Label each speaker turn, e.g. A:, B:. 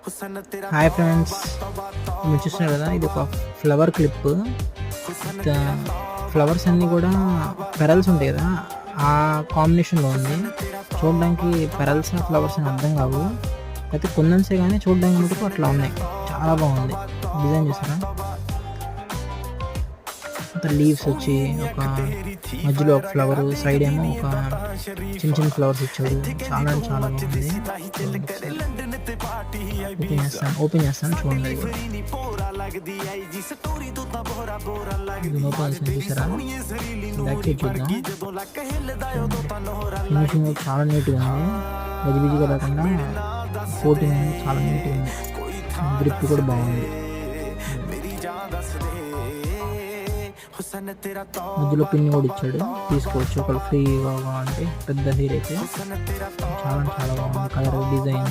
A: Hi friends, మీరు చూస్తున్నారు కదా, ఇది ఒక ఫ్లవర్ క్లిప్. ఫ్లవర్స్ అన్నీ కూడా పెరల్స్ ఉంటాయి కదా, ఆ కాంబినేషన్లో ఉంది. చూడడానికి పెరల్స్ ఫ్లవర్స్ అని అర్థం కావు, అయితే కొందన్సే కానీ చూడడానికి మటుకు అట్లా ఉన్నాయి. చాలా బాగుంది డిజైన్ చూసారా. అంత లీవ్స్ వచ్చి ఒక మధ్యలో ఒక ఫ్లవర్, సైడ్ ఏమో ఒక చిన్న చిన్న ఫ్లవర్స్ ఇచ్చాడు. చాలా చాలా బాగుంది. ఓపెన్ చేస్తాను చూడండి. ఇది ఓపెన్ చేస్తాను చూసారా. బ్యాక్ సైడ్ చూద్దాం. ఫినిషింగ్ చాలా నీట్గా ఉంది, గజిబిజిగా కాకుండా కోటింగ్ చాలా నీట్గా ఉంది. గ్రిప్ కూడా బాగుంది. మధ్యలో పిన్ కూడా ఇచ్చాడు, తీసుకోవచ్చు ఒకళ్ళు ఫ్రీగా అంటే. పెద్ద హెయిర్ అయితే చాలా చాలా బాగుంది. Colour design